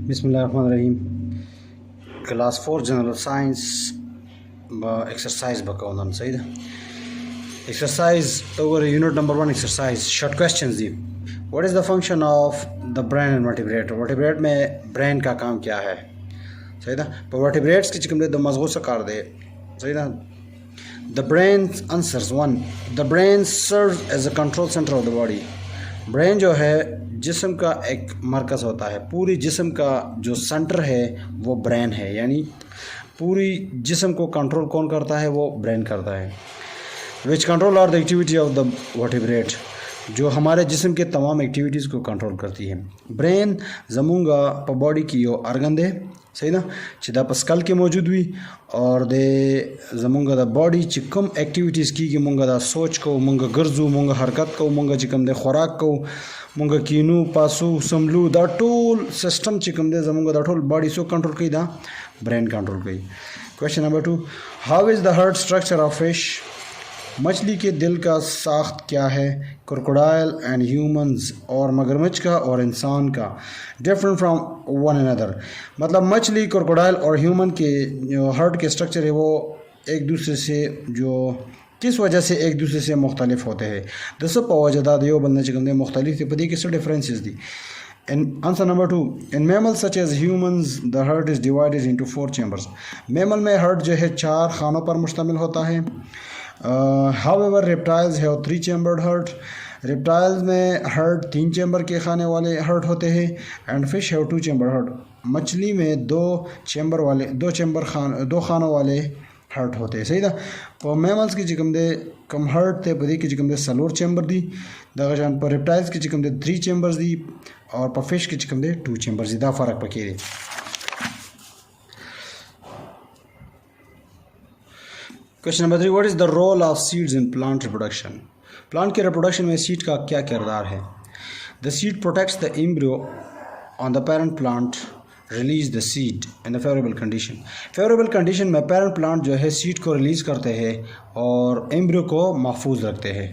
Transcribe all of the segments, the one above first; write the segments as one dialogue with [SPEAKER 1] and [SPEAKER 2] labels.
[SPEAKER 1] बिस्मिल्लाहिर्रहमानिर्रहीम। Class 4 general science exercise बकौन सही exercise तो unit number 1 exercise short questions the. What is the function of the brain and vertebrate. Vertebrate में brain का काम क्या है सही था। पर वर्टिब्रेट्स की चिकम दे द मजबूत से कर दे सही था। The brain answers 1 the brain serve as a control centre of the body. Brain जो है जिस्म का एक मरकज़ होता है। पूरी जिस्म का जो सेंटर है वो ब्रेन है, यानी पूरी जिस्म को कंट्रोल कौन करता है, वो ब्रेन करता है। Which control are the activity of the vertebrate, जो हमारे जिस्म के तमाम एक्टिविटीज़ को कंट्रोल करती है। ब्रेन जमूंगा प बॉडी की यो अर्गन दे सही ना चिदा पस्कल के मौजूद हुई और दे जमूंगा द बॉडी चिकम एक्टिविटीज़ की मुंगा दा सोच को मुंगा गर्जू मुंगा हरकत को मुंगा चिकम दे खुराक को मुंगा कीनू पासू समलू द टोल सिस्टम चिकम दे जमूंगा द टोल बॉडी सो कंट्रोल कई दा ब्रेन कंट्रोल कई। Question number 2 how is the heart structure of fish. मछली के दिल का साख्त क्या है। क्रोकोडाइल एंड ह्यूमंस, और मगरमच्छ का और इंसान का। डिफरेंट फ्राम वन अनदर, मतलब मछली क्रोकोडाइल और ह्यूमन के जो हार्ट के स्ट्रक्चर है वो एक दूसरे से जो किस वजह से एक दूसरे से मुख्तलिफ होते हैं। दस पवजदा दियो बंदे चिकन मुख्तलिफ थे पदी किस डिफरेंसेस दी। Answer number 2 in mammal such as humans the heart is divided into 4 chambers. Mammal में हार्ट जो है 4 खानों पर मुश्तमिल होता है। हाउएवर रेप्टाइल्स है 3 चैम्बर्ड हार्ट। रेप्टाइल्स में हार्ट 3 चैम्बर के खाने वाले हार्ट होते हैं। एंड फिश है 2 चैम्बर हार्ट। मछली में 2 खानों वाले हार्ट होते हैं सही था। तो मैमल्स की चिकम दे कम हार्ट थे पदी की चिकम दे सलोर चैम्बर दी दगाजान पर। रेप्टाइल्स की चिकम दे 3 चैम्बर्स दी और पर फिश की चिकम दे 2 चैम्बर्स दी। दा फ़र्क पके दे। Question number 3 what is the role of seeds in plant reproduction. Plant के रिप्रोडक्शन में सीड का क्या किरदार है। The seed protects the embryo on the parent plant release the seed in the favourable condition. Favourable condition में parent plant जो है seed को रिलीज़ करते हैं और एम्ब्रियो को महफूज रखते हैं।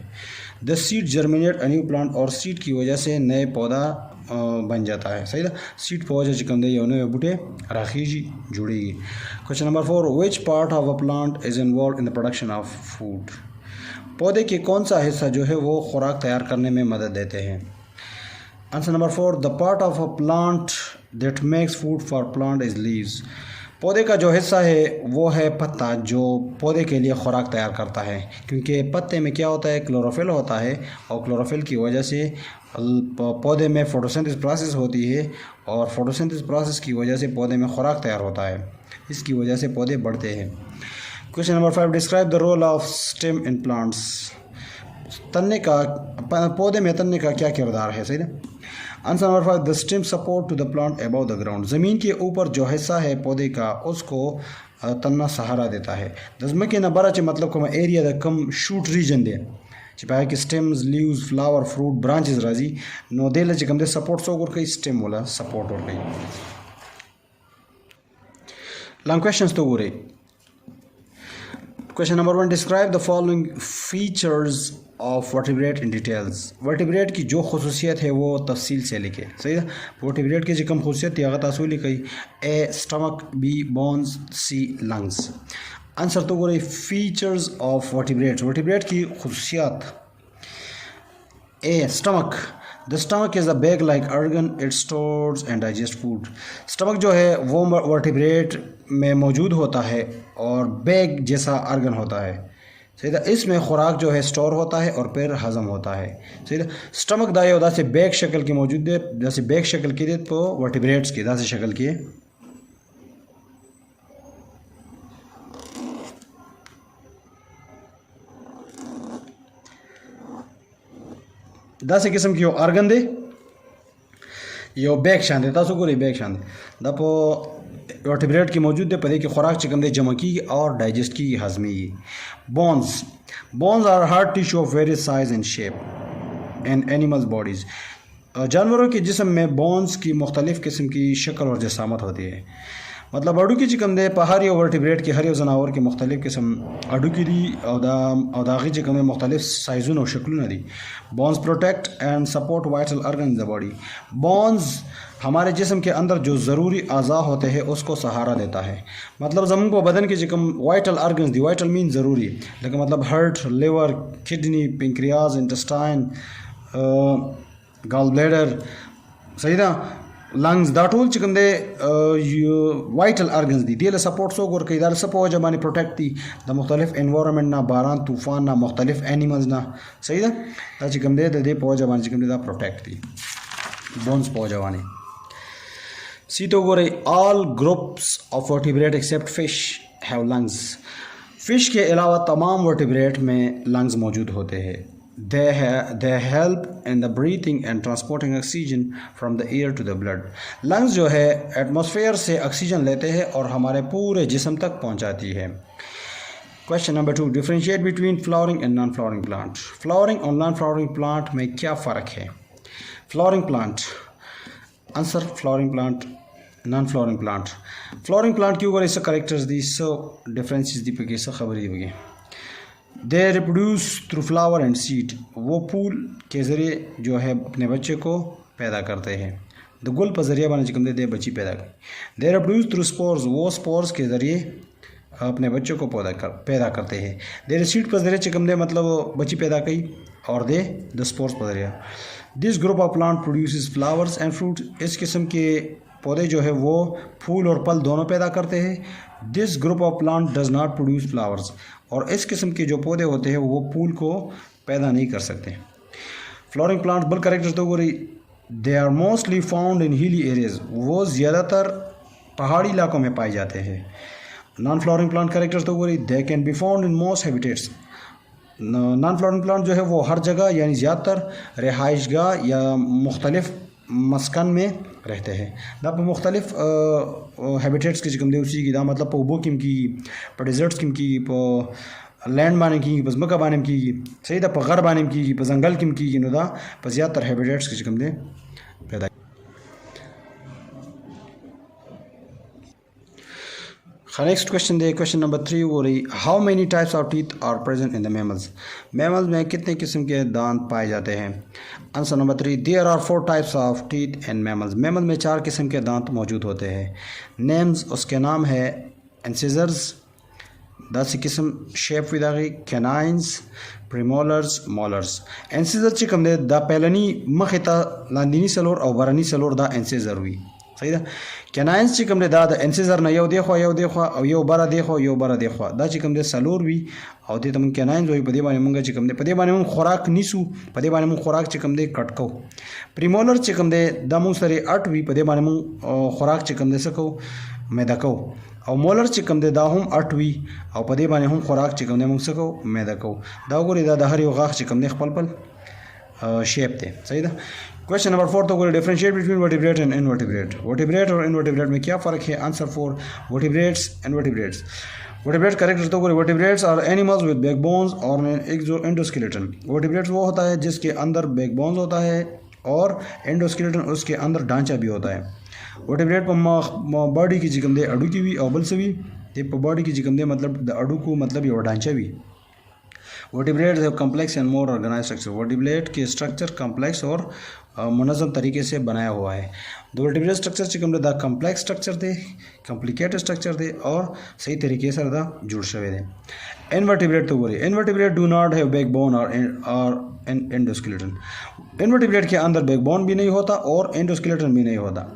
[SPEAKER 1] The seed germinate a new plant, और सीड की वजह से नए पौधा बन जाता है सही था। सीड पौधा चिकन दे योने बूटे राखी जी जुड़ेगी। Question number 4 which part of a plant is involve in the production of food. पौधे के कौन सा हिस्सा जो है वो खुराक तैयार करने में मदद देते हैं। Answer number 4 the part of a plant that makes food for plant is leaves. पौधे का जो हिस्सा है वो है पत्ता, जो पौधे के लिए खुराक तैयार करता है। क्योंकि पत्ते में क्या होता है, क्लोरोफिल होता है, और क्लोरोफिल की वजह से पौधे में फोटोसिंथेसिस प्रोसेस होती है, और फोटोसिंथेसिस प्रोसेस की वजह से पौधे में खुराक तैयार होता है। इसकी वजह से पौधे बढ़ते हैं। Question number 5 describe the role of stem in plants. तन्ने का पौधे में तन्ने का क्या किरदार है सही ना। Answer number 5 the stem support to the plant above the ground. ज़मीन के ऊपर जो हिस्सा है पौधे का उसको तन्ना सहारा देता है। दसम के नबरा चे मतलब कम एरिया द कम शूट रीजन दे चिपाया कि stems leaves flower fruit branches राजी नो देला चे कम दे सपोर्ट सो और कई स्टेम वाला सपोर्ट और कई लॉन्ग क्वेश्चंस तो पूरे। Question number 1 describe the following features of vertebrate in details. Vertebrate की जो खसूसियत है वो तफसील से लिखे सही है। वर्टिब्रेट की जो कम खसूसियत थी अगर तसूली कही A stomach, B bones, C lungs. Answer तो बोले फीचर्स ऑफ वर्टिब्रेट। वर्टिब्रेट की खसूसियात A stomach the stomach is a bag like organ it stores and digest food. Stomach जो है वो वर्टिब्रेट में मौजूद होता है और बैग जैसा अर्गन होता है सही था। इसमें खुराक जो है स्टोर होता है और फिर हज़म होता है सही था। स्टमक दाए उदा से बैग शक्ल की मौजूद है, जैसे बैग शक्ल की दे तो वर्टिब्रेट्स की दासे शक्ल की दासे किस्म की अर्गन दे यो बैग शान दे तासो गोरी बैग शान दे दपो वर्टिब्रेट की मौजूद है पदे की खुराक चिकन दे जमा की और डाइजेस्ट की हजमी की। Bones are hard tissue of various size and shape in animals bodies. जानवरों के जिस्म में बोन्स की मुख्तलिफ़ किस्म की शक्ल और जसामत होती है। मतलब अडुकी चिकम दे हर यो वर्टिब्रेट के हर यो जनावर के मुख्तलिफ किस्म अडुकी दी और दागी चिकम दे मुख्तलिफ साइज़ों और शक्लों दी। Bones protect and support vital organ in the body. Bones हमारे जिस्म के अंदर जो ज़रूरी अज़ा होते हैं उसको सहारा देता है। मतलब ज़मीन को बदन के चिकम वाइटल ऑर्गन्स दी, वाइटल मीन ज़रूरी, लेकिन मतलब heart, liver, kidney, pancreas, intestine, gall bladder, सही ना, लंग्स, दा टूल चिकम दे वाइटल ऑर्गन्स दी दिल सपोर्ट सो गोर कई सपो जबानी प्रोटेक्ट दी द मुख्तलिफ एनवायरनमेंट ना, बारान, तूफान ना, मुख्तलिफ एनिमल्स ना, सही दा चिकम दे पो जबानी चिकम दे दा प्रोटेक्ट दी बोन्स पो जबानी। सी तो गोरे all groups of vertebrate except fish have lungs. Fish के अलावा तमाम वर्टिब्रेट में लंग्स मौजूद होते हैं। They help in the breathing and transporting oxygen from the air to the blood. Lungs जो है एटमॉस्फेयर से ऑक्सीजन लेते हैं और हमारे पूरे जिस्म तक पहुंचाती है। Question number 2, differentiate between flowering and non flowering plant. Flowering और नॉन फ्लावरिंग प्लांट में क्या फ़र्क है? Flowering plant answer, flowering plant, non flowering plant. Flowering plant की ऊपर इससे करेक्टर्स दी, सो डिफरेंसेस दी पे इससे खबर ही दे reproduce through flower and seed. वो फूल के ज़रिए जो है अपने बच्चे को पैदा करते हैं। द गुल पर ज़रिया बना चिकम दे बच्ची पैदा करी। दे रिप्रोड्यूस थ्रू स्पोर्स, वो स्पोर्स के ज़रिए अपने बच्चों को पैदा करते हैं। दे सीड पर ज़रिए चिकम दे मतलब बच्ची पैदा की और दे द स्पोर्स पर ज़रिया। This group of plant produces flowers and fruit. इस किस्म के पौधे जो है वो फूल और फल दोनों पैदा करते हैं। This group of plant does not produce flowers. और इस किस्म के जो पौधे होते हैं वो फूल को पैदा नहीं कर सकते। फ्लावरिंग प्लांट बल करेक्टर्स तो गोरी they are mostly found in hilly areas. वो ज़्यादातर पहाड़ी इलाकों में पाए जाते हैं। नॉन फ्लावरिंग प्लांट करेक्टर्स तो गोरी they can be found in most habitats. Non flowering plant जो है वो हर जगह यानी ज़्यादातर रिहाइशगाह या मुख्तलिफ मस्कन में रहते हैं। दा पे मुख्तलिफ हैबिटेट्स के चिकम दे उसी की दा मतलब पोबो किम की पर डिजर्ट्स किम की पर लैंड बाने की बस मका बाने की सही दा पर घर बाने की पर जंगल किम की नो दा पर ज़्यादातर हैबिटेट्स के चिकम दे पैदा। नेक्स्ट क्वेश्चन दे, क्वेश्चन नंबर 3 हो रही, how many types of teeth are present in the mammals. Mammals में कितने किस्म के दांत पाए जाते हैं? Answer number 3, there are 4 types of teeth in mammals. Mammal में 4 किस्म के दांत मौजूद होते हैं। नेम्स, उसके नाम है इंसिजर्स, 10 किस्म शेप विदागी, कैनाइंस, प्रीमोलर्स, मोलर्स। इंसिजर चिकम दे दा पहलनी मखिता लांदीनी सलोर और बरनी सलोर दा इंसिजर हुई, सही दा। कैनाइंस चिकम दे दा इंसिजर ना यो देखो और यो बरा देखो दा चिकम दे सलोर भी और दे तम कैनाइंस हुई पदे बाने मुंगा चिकम दे पदे बाने मुंग खुराक निसु पदे बाने मुंग खुराक चिकम दे कटको। प्रीमोलर चिकम दे दा मुंग सरे अट भी पदे बाने मुंग खुराक चिकम दे सको मैदको। और मोलर चिकम दे दा हम अट भी और पदे बाने हम खुराक चिकम दे मुंग सको मैदको। दा गोरी दा हर यो गाख चिकम दे खपल शेप दे, सही दा। क्वेश्चन नंबर 4 तो बोले differentiate between vertebrate and invertebrate. Vertebrate और इनवर्टिब्रेट में क्या फ़र्क है? Answer 4, vertebrates invertebrates. Vertebrate character तो बोले vertebrates are animals with backbones और एक जो एंडोस्केलेटन। वर्टिब्रेट्स वो होता है जिसके अंदर बैकबोन्स होता है और एंडोस्केलेटन उसके अंदर ढांचा भी होता है। वर्टिब्रेट पर बॉडी की जिकम दे अडू की भी और बल से भी बॉडी की जिकम दे मतलब अडू को मतलब ये ढांचा भी। वर्टिब्रेट है complex and more organize structure. Vertebrate के स्ट्रक्चर कम्प्लेक्स और मुनज़्ज़म तरीके से बनाया हुआ है। द वर्टिब्रेट स्ट्रक्चर चिकम द कम्प्लेक्स स्ट्रक्चर दे, कॉम्प्लिकेटेड स्ट्रक्चर दे और सही तरीके से दा जुड़ शवे दे। इनवर्टिब्रेट तो बोले invertebrate do not have backbone और एंडोस्केलेटन। इनवर्टिब्रेट के अंदर बैकबोन भी नहीं होता और एंडोस्केलेटन भी नहीं होता।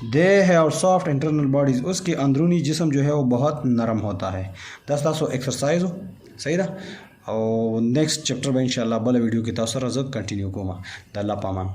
[SPEAKER 1] They have soft internal bodies, उसके अंदरूनी जिस्म जो है वो बहुत नरम होता है। 10 एक्सरसाइज हो, सही था। और नेक्स्ट चैप्टर में इंशाल्लाह बल वीडियो की तासर कंटिन्यू को दा अल्लाह पामान।